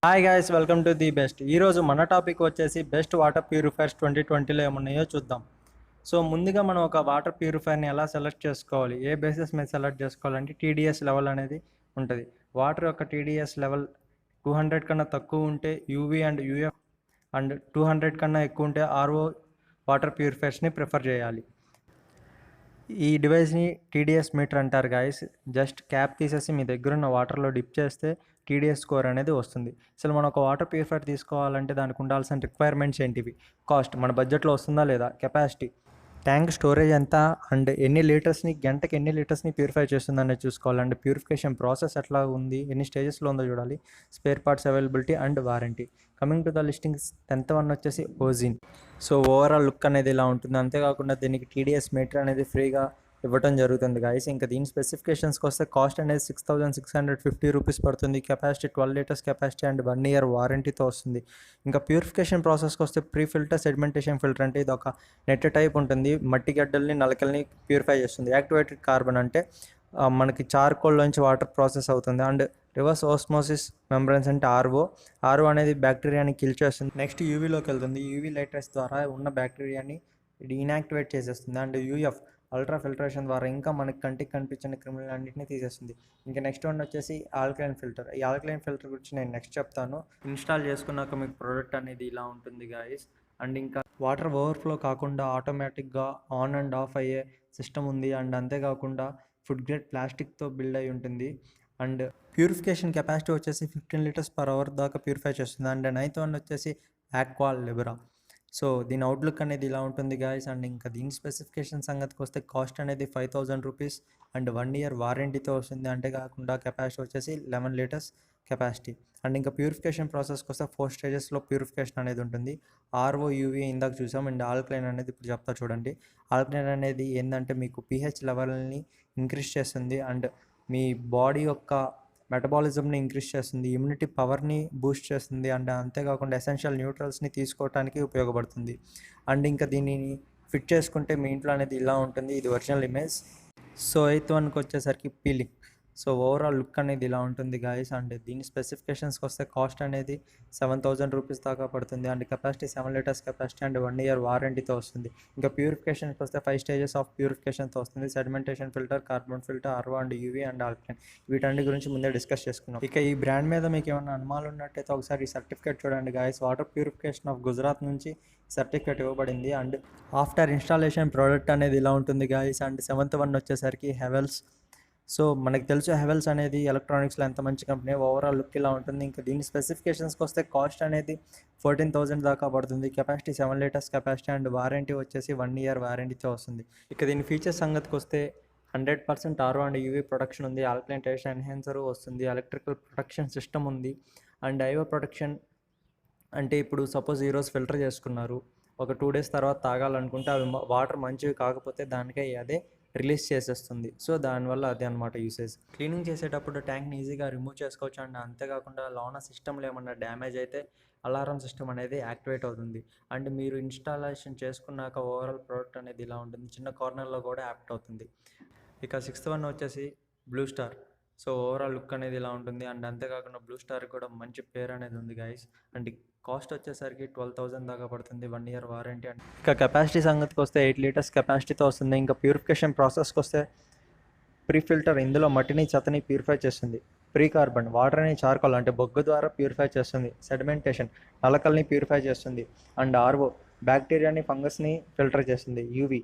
Hi guys, welcome to the best. ఈరోజు మన topic వచ్చేసి బెస్ట్ వాటర్ ప్యూరిఫైర్స్ 2020లో ఏమున్నాయో చూద్దాం. సో ముందుగా మనం ఒక వాటర్ ప్యూరిఫైర్ని ఎలా సెలెక్ట్ చేసుకోవాలి, ఏ బేసిస్ మీద సెలెక్ట్ చేసుకోవాలంటే టీడీఎస్ లెవెల్ అనేది ఉంటుంది. వాటర్ యొక్క టీడీఎస్ లెవెల్ 200 కన్నా తక్కువ ఉంటే యూవీ అండ్ యూఎఫ్ అండ్ 200 కన్నా ఎక్కువ ఉంటే ఆర్ఓ వాటర్ ప్యూరిఫైర్స్ని ప్రిఫర్ చేయాలి. ఈ డివైస్ని టీడీఎస్ మీటర్ అంటారు గాయస్. జస్ట్ క్యాప్ తీసేసి మీ దగ్గర ఉన్న వాటర్లో డిప్ చేస్తే టీడీఎస్ స్కోర్ అనేది వస్తుంది. అసలు మనం ఒక వాటర్ ప్యూరిఫైర్ తీసుకోవాలంటే దానికి ఉండాల్సిన రిక్వైర్మెంట్స్ ఏంటివి, కాస్ట్, మన బడ్జెట్లో వస్తుందా లేదా, కెపాసిటీ, ట్యాంక్ స్టోరేజ్ ఎంత, అండ్ గంటకి ఎన్ని లీటర్స్ని ప్యూరిఫై చేస్తుందనేది చూసుకోవాలి. అండ్ ప్యూరిఫికేషన్ ప్రాసెస్ ఎట్లా ఉంది, ఎన్ని స్టేజెస్లో ఉందో చూడాలి. Spare parts availability and warranty. Coming to the listings, 10th one వచ్చేసి ఓజిన్. సో ఓవరాల్ లుక్ అనేది ఇలా ఉంటుంది. అంతేకాకుండా దీనికి టీడీఎస్ మీటర్ అనేది ఫ్రీగా ఇవ్వటం జరుగుతుంది గాయస్. ఇంకా దీని స్పెసిఫికేషన్స్కి వస్తే కాస్ట్ అనేది 6,650 రూపీస్ పడుతుంది. Capacity 12 litres capacity and 1 year వారంటీతో వస్తుంది. ఇంకా ప్యూరిఫికేషన్ ప్రాసెస్కి వస్తే ప్రీ ఫిల్టర్ సెడిమెంటేషన్ ఫిల్టర్ అంటే ఇది ఒక నెట్ టైప్ ఉంటుంది. మట్టి గడ్డల్ని నలకల్ని ప్యూరిఫై చేస్తుంది. యాక్టివేటెడ్ కార్బన్ అంటే మనకి చార్కోల్లోంచి వాటర్ ప్రాసెస్ అవుతుంది. అండ్ రివర్స్ ఓస్మోసిస్ మెంబ్రెన్స్ అంటే ఆర్ఓ అనేది బ్యాక్టీరియాని కిల్ చేస్తుంది. నెక్స్ట్ యూవీలోకి వెళ్తుంది. యూవీ లైట్ రేస్ ద్వారా ఉన్న బ్యాక్టీరియాని ఇన్యాక్టివేట్ చేసేస్తుంది. అండ్ యూఎఫ్ అల్ట్రా ఫిల్టరేషన్ ద్వారా ఇంకా మనకి కంటికి కనిపించిన క్రిమినల్ అన్నింటినీ తీసేస్తుంది. ఇంకా నెక్స్ట్ వన్ వచ్చేసి ఆల్కలైన్ ఫిల్టర్. ఈ ఆల్కలైన్ ఫిల్టర్ గురించి నేను నెక్స్ట్ చెప్తాను. ఇన్స్టాల్ చేసుకున్నాక మీకు ప్రోడక్ట్ అనేది ఇలా ఉంటుంది గాయస్. అండ్ ఇంకా వాటర్ ఓవర్ఫ్లో కాకుండా ఆటోమేటిక్గా ఆన్ అండ్ ఆఫ్ అయ్యే సిస్టమ్ ఉంది. అండ్ అంతేకాకుండా ఫుడ్ గ్రేడ్ ప్లాస్టిక్తో బిల్డ్ అయి ఉంటుంది. అండ్ ప్యూరిఫికేషన్ కెపాసిటీ వచ్చేసి 15 లీటర్స్ పర్ అవర్ దాకా ప్యూరిఫై చేస్తుంది. అండ్ 9th వన్ వచ్చేసి ఆక్వా లిబరా. సో దీని అవుట్లుక్ అనేది ఇలా ఉంటుంది గాయస్. అండ్ ఇంకా దీని స్పెసిఫికేషన్ సంగతికి వస్తే కాస్ట్ అనేది 5,000 రూపీస్ అండ్ 1 year వారంటీతో వస్తుంది. అంతేకాకుండా కెపాసిటీ వచ్చేసి 11 లీటర్స్ కెపాసిటీ. అండ్ ఇంకా ప్యూరిఫికేషన్ ప్రాసెస్కి వస్తే 4 స్టేజెస్లో ప్యూరిఫికేషన్ అనేది ఉంటుంది. ఆర్ఓ, యూవీ ఇందాక చూసాం. అండ్ ఆల్కలైన్ అనేది ఇప్పుడు చెప్తా చూడండి. ఆల్కలైన్ అనేది ఏంటంటే మీకు పీహెచ్ లెవెల్ని ఇంక్రీజ్ చేస్తుంది. అండ్ మీ బాడీ యొక్క మెటబాలిజంని ఇంక్రీజ్ చేస్తుంది, ఇమ్యూనిటీ పవర్ని బూస్ట్ చేస్తుంది. అండ్ అంతేకాకుండా ఎసెన్షియల్ న్యూట్రల్స్ని తీసుకోవడానికి ఉపయోగపడుతుంది. అండ్ ఇంకా దీనిని ఫిట్ చేసుకుంటే మీ ఇంట్లో అనేది ఇలా ఉంటుంది. ఇది ఒరిజినల్ ఇమేజ్. సో 8th వన్కి వచ్చేసరికి పీలింగ్. సో ఓవరాల్ లుక్ అనేది ఇలా ఉంటుంది గాయస్. అండ్ దీని స్పెసిఫికేషన్స్కి వస్తే కాస్ట్ అనేది 7,000 రూపీస్ దాకా పడుతుంది. And capacity 7 litres capacity and 1 year వారంటీతో వస్తుంది. ఇంకా ప్యూరిఫికేషన్కి వస్తే 5 స్టేజెస్ ఆఫ్ ప్యూరిఫికేషన్తో వస్తుంది. Sedimentation filter, carbon filter, RO and UV and alkaline. వీటన్ని గురించి ముందే డిస్కస్ చేసుకున్నాం. ఇక ఈ బ్రాండ్ మీద మీకు ఏమైనా అనుమానాలు ఉన్నట్టయితే ఒకసారి ఈ సర్టిఫికేట్ చూడండి guys. Water purification of Gujarat నుంచి సర్టిఫికేట్ ఇవ్వబడింది. అండ్ ఆఫ్టర్ ఇన్స్టాలేషన్ ప్రోడక్ట్ అనేది ఇలా ఉంటుంది గాయస్. అండ్ 7th వన్ వచ్చేసరికి హెవెల్స్. సో మనకు తెలుసు హెవెల్స్ అనేది ఎలక్ట్రానిక్స్లో ఎంత మంచి కంపెనీ. ఓవరాల్ లుక్ ఇలా ఉంటుంది. ఇంకా దీని స్పెసిఫికేషన్స్కి వస్తే కాస్ట్ అనేది 14,000 దాకా పడుతుంది. Capacity 7 litres capacity and warranty వచ్చేసి 1 year వారంటీతో వస్తుంది. ఇక దీని ఫీచర్స్ సంగతికి వస్తే 100% ఆర్ఓ అండ్ యూవీ ప్రొటెక్షన్ ఉంది. ఆల్కలైన్ టెస్ట్ ఎన్హాన్సర్ వస్తుంది. ఎలక్ట్రికల్ ప్రొటెక్షన్ సిస్టమ్ ఉంది. అండ్ ఐఓ ప్రొటెక్షన్ అంటే ఇప్పుడు సపోజ్ ఈరోజు ఫిల్టర్ చేసుకున్నారు, ఒక 2 days తర్వాత తాగాలనుకుంటే అవి వాటర్ మంచివి కాకపోతే దానికే అదే రిలీజ్ చేసేస్తుంది. సో దానివల్ల అదే అనమాట యూసేజ్. క్లీనింగ్ చేసేటప్పుడు ట్యాంక్ని ఈజీగా రిమూవ్ చేసుకోవచ్చు. అండ్ అంతేకాకుండా లోన సిస్టమ్లో ఏమన్నా డ్యామేజ్ అయితే అలారం సిస్టమ్ అనేది యాక్టివేట్ అవుతుంది. అండ్ మీరు ఇన్స్టాలేషన్ చేసుకున్నాక ఓవరాల్ ప్రోడక్ట్ అనేది ఇలా ఉంటుంది. చిన్న కార్నర్లో కూడా యాక్ట్ అవుతుంది. ఇక 6th వన్ వచ్చేసి blue star. So overall look అనేది ఇలా ఉంటుంది. అండ్ అంతేకాకుండా బ్లూ స్టార్ కూడా మంచి పేరు అనేది ఉంది గైస్. అండ్ కాస్ట్ వచ్చేసరికి 12,000 దాకా పడుతుంది. 1 year వారంటీ. అండ్ ఇక కెపాసిటీ సంగతికి వస్తే 8 లీటర్స్ కెపాసిటీతో వస్తుంది. ఇంకా ప్యూరిఫికేషన్ ప్రాసెస్కి వస్తే ప్రీ ఫిల్టర్ ఇందులో మట్టిని, చెత్తని ప్యూరిఫై చేస్తుంది. ప్రీ కార్బన్ వాటర్ని చార్కోల్ అంటే బొగ్గు ద్వారా ప్యూరిఫై చేస్తుంది. సెడిమెంటేషన్ నలకల్ని ప్యూరిఫై చేస్తుంది. అండ్ ఆర్ఓ బ్యాక్టీరియాని, ఫంగస్ని ఫిల్టర్ చేస్తుంది.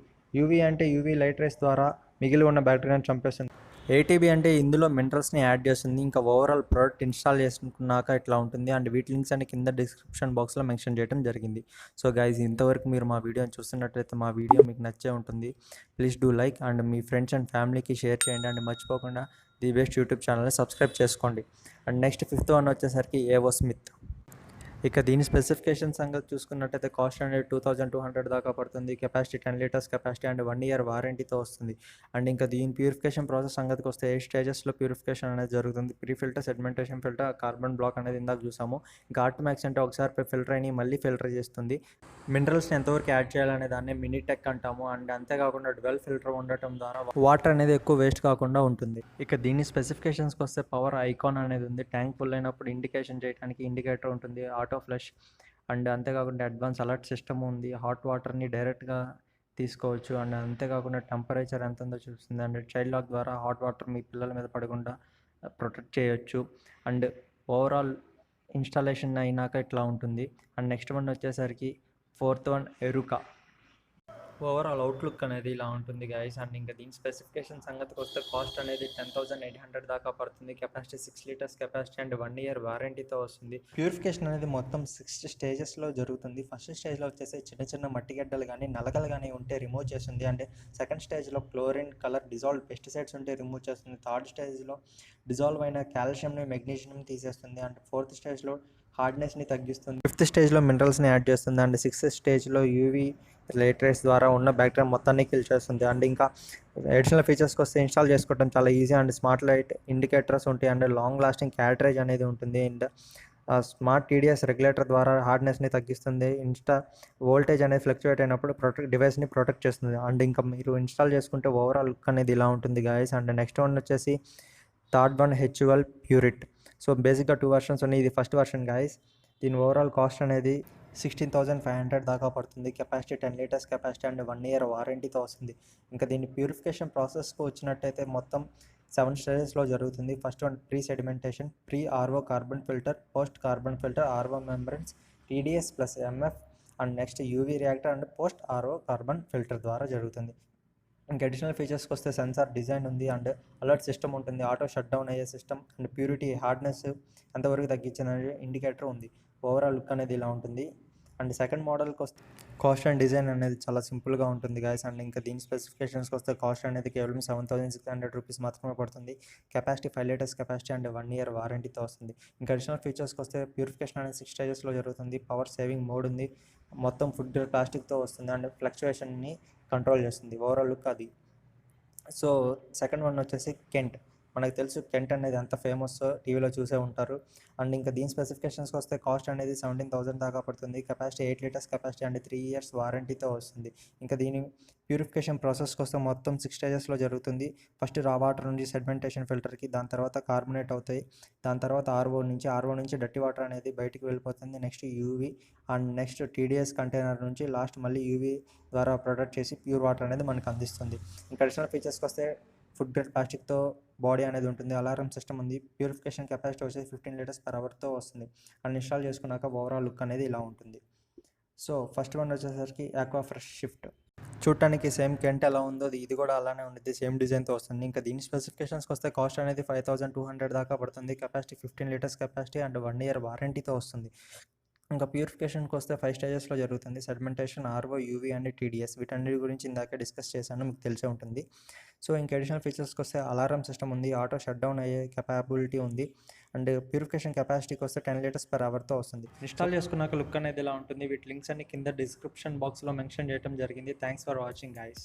యూవీ అంటే యూవీ లైట్ రేస్ ద్వారా మిగిలి ఉన్న బ్యాక్టీరియాని చంపేస్తుంది. ఏటీబీ అంటే ఇందులో మినరల్స్ని యాడ్ చేస్తుంది. ఇంకా ఓవరాల్ ప్రోడక్ట్ ఇన్స్టాల్ చేసుకున్నాక ఇట్లా ఉంటుంది. అండ్ వీటి లింక్స్ అన్ని కింద డిస్క్రిప్షన్ బాక్స్లో మెన్షన్ చేయడం జరిగింది. సో గైజ్, ఇంతవరకు మీరు మా వీడియోని చూస్తున్నట్లయితే మా వీడియో మీకు నచ్చే ఉంటుంది. Please do like and me friends and ఫ్యామిలీకి షేర్ చేయండి. అండ్ మర్చిపోకుండా ది బెస్ట్ యూట్యూబ్ ఛానల్ని సబ్స్క్రైబ్ చేసుకోండి. అండ్ నెక్స్ట్ 5th వన్ వచ్చేసరికి ఏవో స్మిత్. ఇక దీని స్పెసిఫికేషన్ సంగతి చూసుకున్నట్టయితే కాస్ట్ అనేది 2200 దాకా పడుతుంది. Capacity 10 litres capacity and 1 year వారంటీతో వస్తుంది. అండ్ ఇంకా దీని ప్యూరిఫికేషన్ ప్రాసెస్ సంగతికి వస్తే 8 స్టేజెస్లో ప్యూరిఫికేషన్ అనేది జరుగుతుంది. Pre filter, sedimentation filter, carbon block అనేది ఇందాక చూసాము. ఇంకా ఆర్టిమాక్స్ అంటే ఒకసారి ఫిల్టర్ అయిన మళ్ళీ ఫిల్టర్ చేస్తుంది. మినరల్స్ని ఎంతవరకు యాడ్ చేయాలనే దాన్ని మినీ టెక్ అంటాము. అండ్ అంతేకాకుండా డ్వెల్ ఫిల్టర్ ఉండటం ద్వారా వాటర్ అనేది ఎక్కువ వేస్ట్ కాకుండా ఉంటుంది. ఇక దీని స్పెసిఫికేషన్స్కి వస్తే పవర్ ఐకాన్ అనేది ఉంది. ట్యాంక్ ఫుల్ అయినప్పుడు ఇండికేషన్ చేయడానికి ఇండికేటర్ ఉంటుంది. ఆటో ఫ్లష్ అండ్ అంతేకాకుండా అడ్వాన్స్ అలర్ట్ సిస్టమ్ ఉంది. హాట్ వాటర్ని డైరెక్ట్గా తీసుకోవచ్చు. అండ్ అంతేకాకుండా టెంపరేచర్ ఎంత ఉందో చూస్తుంది. అండ్ చైల్డ్ లాక్ ద్వారా హాట్ వాటర్ మీ పిల్లల మీద పడకుండా ప్రొటెక్ట్ చేయొచ్చు. అండ్ ఓవరాల్ ఇన్స్టాలేషన్ అయినాక ఇట్లా ఉంటుంది. అండ్ నెక్స్ట్ వన్ వచ్చేసరికి ఫోర్త్ వన్ ఎరుకా. ఓవరాల్ అవుట్లుక్ అనేది ఇలా ఉంటుంది గైస్. అండ్ ఇంకా దీని స్పెసిఫికేషన్ సంగతికి వస్తే కాస్ట్ అనేది 10,800 దాకా పడుతుంది. Capacity 6 litres capacity and 1 year వారంటీతో వస్తుంది. ప్యూరిఫికేషన్ అనేది మొత్తం 6 స్టేజెస్లో జరుగుతుంది. ఫస్ట్ స్టేజ్లో వచ్చేసి చిన్న చిన్న మట్టి గడ్డలు కానీ నలకలు కానీ ఉంటే రిమూవ్ చేస్తుంది. అంటే సెకండ్ స్టేజ్లో క్లోరిన్ కలర్ డిజాల్వ్ పెస్టిసైడ్స్ ఉంటే రిమూవ్ చేస్తుంది. థర్డ్ స్టేజ్లో డిజాల్వ్ అయిన కాల్షియంని మెగ్నీషియం తీసేస్తుంది. అండ్ ఫోర్త్ స్టేజ్లో హార్డ్నెస్ని తగ్గిస్తుంది. ఫిఫ్త్ స్టేజ్లో మినరల్స్ని యాడ్ చేస్తుంది. అండ్ సిక్స్త్ స్టేజ్లో యూవీ లేటరేట్స్ ద్వారా ఉన్న బ్యాక్టీరియా మొత్తాన్ని కిల్ చేస్తుంది. అండ్ ఇంకా అడిషనల్ ఫీచర్స్కి వస్తే ఇన్స్టాల్ చేసుకోవడం చాలా easy. And smart light indicators ఉంటాయి. అండ్ లాంగ్ లాస్టింగ్ క్యాటరేజ్ అనేది ఉంటుంది. అండ్ స్మార్ట్ టీడీఎస్ రెగ్యులేటర్ ద్వారా హార్డ్నెస్ని తగ్గిస్తుంది. వోల్టేజ్ అనేది ఫ్లక్చువేట్ అయినప్పుడు డివైస్ని ప్రొటెక్ట్ చేస్తుంది. అండ్ ఇంకా మీరు ఇన్స్టాల్ చేసుకుంటే ఓవరాల్ లుక్ అనేది ఇలా ఉంటుంది గాయస్. అండ్ నెక్స్ట్ వన్ వచ్చేసి third one HUL Pureit. So బేసిక్గా 2 వర్షన్స్ ఉన్నాయి. ఇది ఫస్ట్ వర్షన్ గాయస్. దీని ఓవరాల్ కాస్ట్ అనేది 16,500 దాకా పడుతుంది. Capacity 10 litres capacity and 1 year వారంటీతో వస్తుంది. ఇంకా దీని ప్యూరిఫికేషన్ ప్రాసెస్కి వచ్చినట్టయితే మొత్తం 7 స్టేజెస్లో జరుగుతుంది. First one pre sedimentation, pre RO carbon filter, post carbon filter, RO membranes, TDS plus MF and next UV reactor and post RO carbon filter ద్వారా జరుగుతుంది. ఇంకా అడిషనల్ ఫీచర్స్కి వస్తే సెన్సార్ డిజైన్ ఉంది. అండ్ అలర్ట్ సిస్టమ్ ఉంటుంది. Auto shut down అయ్యే system and purity hardness ఎంతవరకు తగ్గించిందనే indicator ఉంది. Overall look అనేది ఇలా ఉంటుంది. అండ్ సెకండ్ మోడల్కి వస్తే కాస్ట్ అండ్ డిజైన్ అనేది చాలా సింపుల్గా ఉంటుంది గాయస్. అండ్ ఇంకా దీని స్పెసిఫికేషన్స్కి వస్తే కాస్ట్ అనేది కేవలం 7,600 రూపీస్ మాత్రమే పడుతుంది. Capacity 5 litres capacity and 1 year వారంటీతో వస్తుంది. ఇంకా అడిషనల్ ఫీచర్స్కి వస్తే ప్యూరిఫికేషన్ అనేది 6 స్టేజెస్లో జరుగుతుంది. పవర్ సేవింగ్ మోడ్ ఉంది. మొత్తం ఫుడ్ ప్లాస్టిక్తో వస్తుంది. అండ్ ఫ్లక్చువేషన్ని కంట్రోల్ చేస్తుంది. ఓవరాల్ లుక్ అది. సో సెకండ్ వన్ వచ్చేసి కెంట్. మనకు తెలుసు కెంట్ అనేది ఎంత ఫేమస్, టీవీలో చూసే ఉంటారు. అండ్ ఇంకా దీని స్పెసిఫికేషన్స్కి వస్తే కాస్ట్ అనేది 17,000 దాకా పడుతుంది. Capacity 8 litres capacity and 3 years వారంటీతో వస్తుంది. ఇంకా దీని ప్యూరిఫికేషన్ ప్రాసెస్కి వస్తే మొత్తం 6 స్టేజెస్లో జరుగుతుంది. ఫస్ట్ రా వాటర్ నుంచి సెడిమెంటేషన్ ఫిల్టర్కి, దాని తర్వాత కార్బొనేట్ అవుతాయి. దాని తర్వాత ఆర్ఓ నుంచి డర్టీ వాటర్ అనేది బయటికి వెళ్ళిపోతుంది. Next UV and next TDS container నుంచి లాస్ట్ మళ్ళీ యూవీ ద్వారా ప్రొటెక్ట్ చేసి ప్యూర్ వాటర్ అనేది మనకు అందిస్తుంది. ఇంకా అడిషనల్ ఫీచర్స్కి వస్తే ఫుడ్ గ్రేడ్ ప్లాస్టిక్తో బాడీ అనేది ఉంటుంది. అలారం సిస్టమ్ ఉంది. ప్యూరిఫికేషన్ కెపాసిటీ వచ్చేసి 15 లీటర్స్ పర్ అవర్తో వస్తుంది. అండ్ ఇన్స్టాల్ చేసుకున్నాక ఓవరాల్ లుక్ అనేది ఇలా ఉంటుంది. సో ఫస్ట్ వన్ వచ్చేసరికి ఆక్వా ఫ్రెష్ షిఫ్ట్. చూడటానికి సేమ్ కెంట్ ఎలా ఉందో ఇది కూడా అలానే ఉంటుంది. సేమ్ డిజైన్తో వస్తుంది. ఇంకా దీని స్పెసిఫికేషన్స్కి వస్తే కాస్ట్ అనేది 5,200 దాకా పడుతుంది. Capacity 15 litres capacity and 1 year వారంటీతో వస్తుంది. ఇంకా ప్యూరిఫికేషన్కి వస్తే 5 స్టేజెస్లో జరుగుతుంది. Sedimentation, RO, UV and TDS. వీటన్నిటి గురించి ఇందాక డిస్కస్ చేశాను, మీకు తెలిసే ఉంటుంది. సో ఇంకా అడిషనల్ ఫీచర్స్కి వస్తే అలారం సిస్టమ్ ఉంది. ఆటో షట్ డౌన్ అయ్యే కెపాబిలిటీ ఉంది. అండ్ ప్యూరిఫికేషన్ కెపాసిటీకి వస్తే 10 లీటర్స్ పర్ అవర్తో వస్తుంది. ఇన్స్టాల్ చేసుకున్నాక లుక్ అనేది ఇలా ఉంటుంది. వీటి లింక్స్ అన్ని కింద డిస్క్రిప్షన్ బాక్స్లో మెన్షన్ చేయడం జరిగింది. Thanks for watching guys.